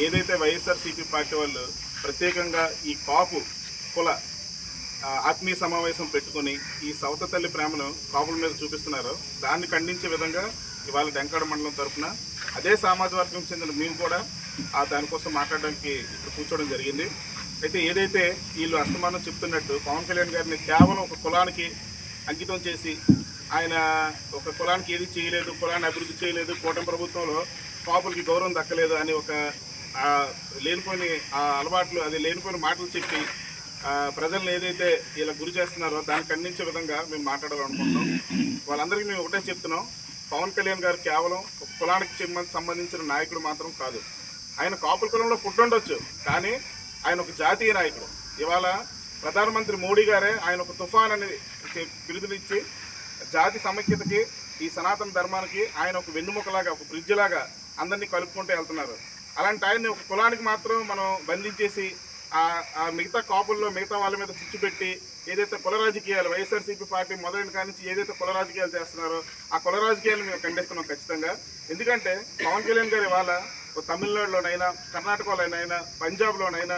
ఏదైతే వైఎస్ఆర్సీపీ పార్టీ వాళ్ళు ప్రత్యేకంగా ఈ కాపు కుల ఆత్మీయ సమావేశం పెట్టుకుని ఈ సవత తల్లి ప్రేమను కాపుల మీద చూపిస్తున్నారో దాన్ని ఖండించే విధంగా ఇవాళ డెంకాడ మండలం తరఫున అదే సామాజిక వర్గం చెందిన మేము కూడా దానికోసం మాట్లాడడానికి ఇక్కడ కూర్చోవడం జరిగింది. అయితే ఏదైతే వీళ్ళు అస్తమానం చెప్తున్నట్టు పవన్ కళ్యాణ్ గారిని కేవలం ఒక కులానికి అంకితం చేసి ఆయన ఒక కులానికి ఏది చేయలేదు, కులాన్ని అభివృద్ధి చేయలేదు, కూటమి ప్రభుత్వంలో కాపులకి గౌరవం దక్కలేదు అని ఒక లేనిపోయిన అలవాట్లు, అది లేనిపోయిన మాటలు చెప్పి ప్రజలను ఏదైతే ఇలా గురి చేస్తున్నారో దాన్ని ఖండించే విధంగా మేము మాట్లాడాలనుకుంటున్నాం. వాళ్ళందరికీ మేము ఒకటే చెప్తున్నాం, పవన్ కళ్యాణ్ గారు కేవలం ఒక కులానికి సంబంధించిన నాయకుడు మాత్రం కాదు. ఆయన కాపుల కులంలో పుట్టుండొచ్చు, కానీ ఆయన ఒక జాతీయ నాయకుడు. ఇవాళ ప్రధానమంత్రి మోడీ గారే ఆయన ఒక తుఫాన్ అనేది పిలుపునిచ్చి జాతి సమైక్యతకి, ఈ సనాతన ధర్మానికి ఆయన ఒక వెన్నుముకలాగా, ఒక బ్రిడ్జ్ లాగా అందరినీ కలుపుకుంటూ వెళ్తున్నారు. అలాంటి ఆయన్ని ఒక కులానికి మాత్రం మనం బంధించేసి ఆ మిగతా కాపుల్లో మిగతా వాళ్ళ మీద చిచ్చు పెట్టి ఏదైతే కుల రాజకీయాలు వైఎస్ఆర్సీపీ పార్టీ మొదలైన కానించి ఏదైతే కుల రాజకీయాలు చేస్తున్నారో ఆ కుల రాజకీయాలు మేము ఖండిస్తున్నాం ఖచ్చితంగా. ఎందుకంటే పవన్ కళ్యాణ్ గారు ఇవాళ తమిళనాడులోనైనా, కర్ణాటకలోనైనా, పంజాబ్లోనైనా,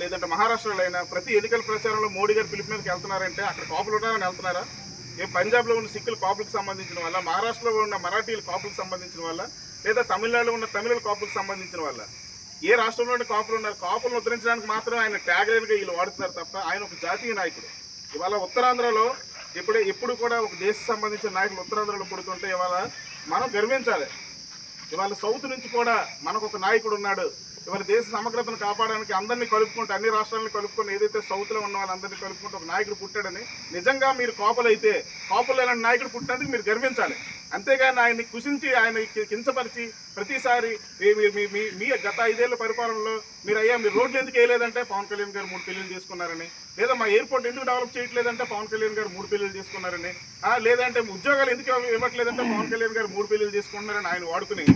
లేదంటే మహారాష్ట్రలో అయినా ప్రతి ఎన్నికల ప్రచారంలో మోడీ గారు పిలుపు మీదకి వెళ్తున్నారంటే అక్కడ కాపులు ఉన్నారని వెళ్తున్నారా? పంజాబ్లో ఉన్న సిక్కులు కాపులకు సంబంధించిన వాళ్ళ, మహారాష్ట్రలో ఉన్న మరాఠీలు కాపులకు సంబంధించిన వాళ్ళ, లేదా తమిళనాడులో ఉన్న తమిళ కాపులకు సంబంధించిన వాళ్ళ? ఏ రాష్ట్రంలోని కాపులు ఉన్నారు? కాపులను ఉద్ధరించడానికి మాత్రం ఆయన ట్యాగ్ లైన్గా వీళ్ళు వాడుతున్నారు తప్ప ఆయన ఒక జాతీయ నాయకుడు. ఇవాళ ఉత్తరాంధ్రలో ఎప్పుడు కూడా ఒక దేశ సంబంధించిన నాయకులు ఉత్తరాంధ్రలో పుడుతుంటే ఇవాళ మనం గర్వించాలి. ఇవాళ సౌత్ నుంచి కూడా మనకు ఒక నాయకుడు ఉన్నాడు. ఇవాళ దేశ సమగ్రతను కాపాడడానికి అందరినీ కలుపుకుంటూ, అన్ని రాష్ట్రాలను కలుపుకొని ఏదైతే సౌత్లో ఉన్న వాళ్ళందరినీ కలుపుకుంటూ ఒక నాయకుడు పుట్టాడని నిజంగా మీరు కాపులైతే, కాపులు ఇలాంటి నాయకుడు పుట్టినందుకు మీరు గర్వించాలి. అంతేగాని ఆయన్ని కుషించి, ఆయన కించపరిచి ప్రతిసారి మీ గత 5 ఏళ్ల పరిపాలనలో మీరు రోడ్లు ఎందుకు వేయలేదంటే పవన్ కళ్యాణ్ గారు 3 పెళ్లిళ్ళు చేసుకున్నారని, లేదా మా ఎయిర్పోర్ట్ ఎందుకు డెవలప్ చేయట్లేదంటే పవన్ కళ్యాణ్ గారు 3 పెళ్లిళ్ళు చేసుకున్నారని, లేదంటే ఉద్యోగాలు ఎందుకు ఇవ్వట్లేదంటే పవన్ కళ్యాణ్ గారు 3 పెళ్లిళ్ళు చేసుకుంటున్నారని ఆయన వాడుకుని,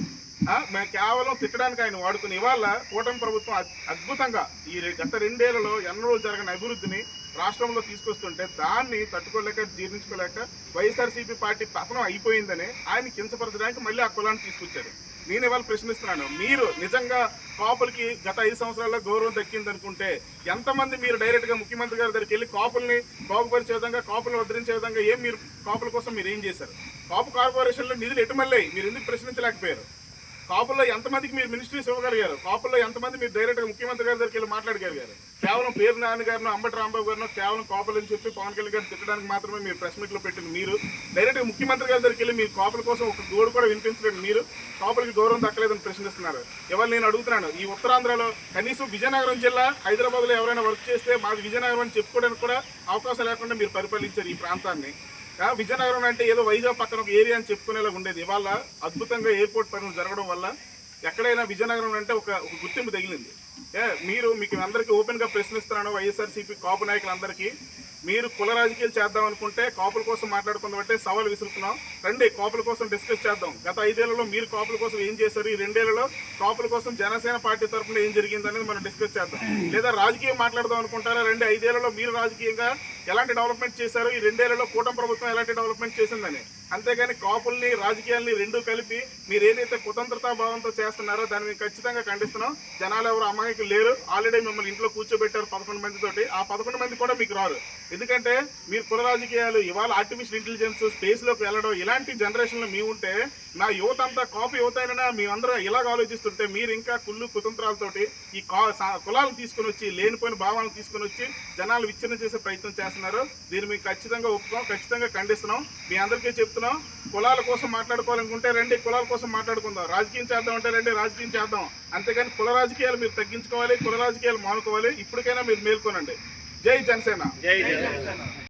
మేము కేవలం తిట్టడానికి ఆయన వాడుకుని ఇవాళ కూటమి ప్రభుత్వం అద్భుతంగా ఈ గత 2 ఏళ్లలో ఎన్నడూ జరగని అభివృద్ధిని రాష్ట్రంలో తీసుకొస్తుంటే దాన్ని తట్టుకోలేక, జీర్ణించుకోలేక వైఎస్ఆర్సీపీ పార్టీ పతనం అయిపోయిందని ఆయన కించపరచడానికి మళ్ళీ ఆ కులాన్ని తీసుకొచ్చారు. నేను ఇవాళ ప్రశ్నిస్తున్నాను, మీరు నిజంగా కాపులకి గత 5 సంవత్సరాల్లో గౌరవం దక్కిందనుకుంటే ఎంతమంది మీరు డైరెక్ట్గా ముఖ్యమంత్రి గారి దగ్గరికి వెళ్ళి కాపుల్ని బాగుపరిచే విధంగా, కాపులను ఉద్ధరించే విధంగా మీరు కాపుల కోసం మీరు ఏం చేశారు? కాపు కార్పొరేషన్లో నిధులు ఎటుమల్లాయి? మీరు ఎందుకు ప్రశ్నించలేకపోయారు? కాపుల్లో ఎంతమందికి మీరు మినిస్ట్రీస్ ఇవ్వగలిగారు? కాపుల్లో ఎంతమంది మీరు డైరెక్ట్గా ముఖ్యమంత్రి గారి దగ్గరికి వెళ్ళి మాట్లాడగలిగారు? కేవలం పేరు నాని గారినో, అంబటి రాంబాబు గారినో కేవలం కాపులని చెప్పి పవన్ కళ్యాణ్ గారిని తిట్టడానికి మాత్రమే మీరు ప్రెస్ మీట్లో పెట్టింది. మీరు డైరెక్ట్గా ముఖ్యమంత్రి గారి దగ్గరికి వెళ్ళి మీరు కాపుల కోసం ఒక గోడు కూడా వినిపించలేదు. మీరు కాపులకి గౌరవం దక్కలేదని ప్రశ్నిస్తున్నారు. ఇవాళ నేను అడుగుతున్నాను, ఈ ఉత్తరాంధ్రలో కనీసం విజయనగరం జిల్లా, హైదరాబాద్లో ఎవరైనా వర్క్ చేస్తే మాది విజయనగరం అని చెప్పుకోవడానికి కూడా అవకాశం లేకుండా మీరు పరిపాలించారు ఈ ప్రాంతాన్ని. విజయనగరం అంటే ఏదో వైజాగ్ పక్కన ఒక ఏరియా అని చెప్పుకునేలా ఉండేది. ఇవాళ అద్భుతంగా ఎయిర్పోర్ట్ పనులు జరగడం వల్ల ఎక్కడైనా విజయనగరం అంటే ఒక గుర్తింపు తగిలింది. మీకు అందరికీ ఓపెన్గా ప్రశ్నిస్తున్నాను, వైఎస్ఆర్సీపీ కాపు నాయకులందరికీ, మీరు కుల రాజకీయాలు చేద్దాం అనుకుంటే, కాపుల కోసం మాట్లాడుకుందామంటే సవాల్ విసురుతున్నాం. రండి, కాపుల కోసం డిస్కస్ చేద్దాం. గత 5 ఏళ్లలో మీరు కాపుల కోసం ఏం చేశారు, ఈ 2 ఏళ్లలో కాపుల కోసం జనసేన పార్టీ తరఫున ఏం జరిగింది అనేది మనం డిస్కస్ చేద్దాం. లేదా రాజకీయం మాట్లాడదాం అనుకుంటారా? 5 ఏళ్లలో మీరు రాజకీయంగా ఎలాంటి డెవలప్మెంట్ చేశారు, ఈ 2 ఏళ్లలో కూటమి ప్రభుత్వం ఎలాంటి డెవలప్మెంట్ చేసిందని. అంతేగాని కాపుల్ని, రాజకీయాల్ని రెండూ కలిపి మీరు ఏదైతే కుతంత్రతా భావంతో చేస్తున్నారో దాన్ని మేము ఖచ్చితంగా ఖండిస్తున్నాం. జనాలు ఎవరు అమాయకులు లేరు. ఆల్రెడీ మిమ్మల్ని ఇంట్లో కూర్చోబెట్టారు 11 మందితోటి. ఆ 11 మంది కూడా మీకు రారు. ఎందుకంటే మీరు కుల రాజకీయాలు, ఇవాళ ఆర్టిఫిషియల్ ఇంటెలిజెన్స్, స్పేస్లోకి వెళ్ళడం, ఇలాంటి జనరేషన్లో మీ ఉంటే, నా యువత అంతా కాపు యువత అయినా మేమందరూ ఇలాగ ఆలోచిస్తుంటే మీరు ఇంకా కుతంత్రాలతోటి ఈ కులాలను తీసుకుని వచ్చి, లేనిపోయిన భావాలను తీసుకుని వచ్చి జనాలు విచ్ఛిన్న చేసే ప్రయత్నం చేస్తున్నారు. దీన్ని మీకు ఖచ్చితంగా ఒప్పుకోం, ఖచ్చితంగా ఖండిస్తున్నాం. మీ అందరికీ చెప్తున్నాం, కులాల కోసం మాట్లాడుకోవాలనుకుంటే రండి, కులాల కోసం మాట్లాడుకుందాం. రాజకీయం చేద్దాం అంటే రండి, రాజకీయం చేద్దాం. అంతేగాని కుల రాజకీయాలు మీరు తగ్గించుకోవాలి, కుల రాజకీయాలు మానుకోవాలి. ఇప్పటికైనా మీరు మేల్కొనండి. జై జనసేన.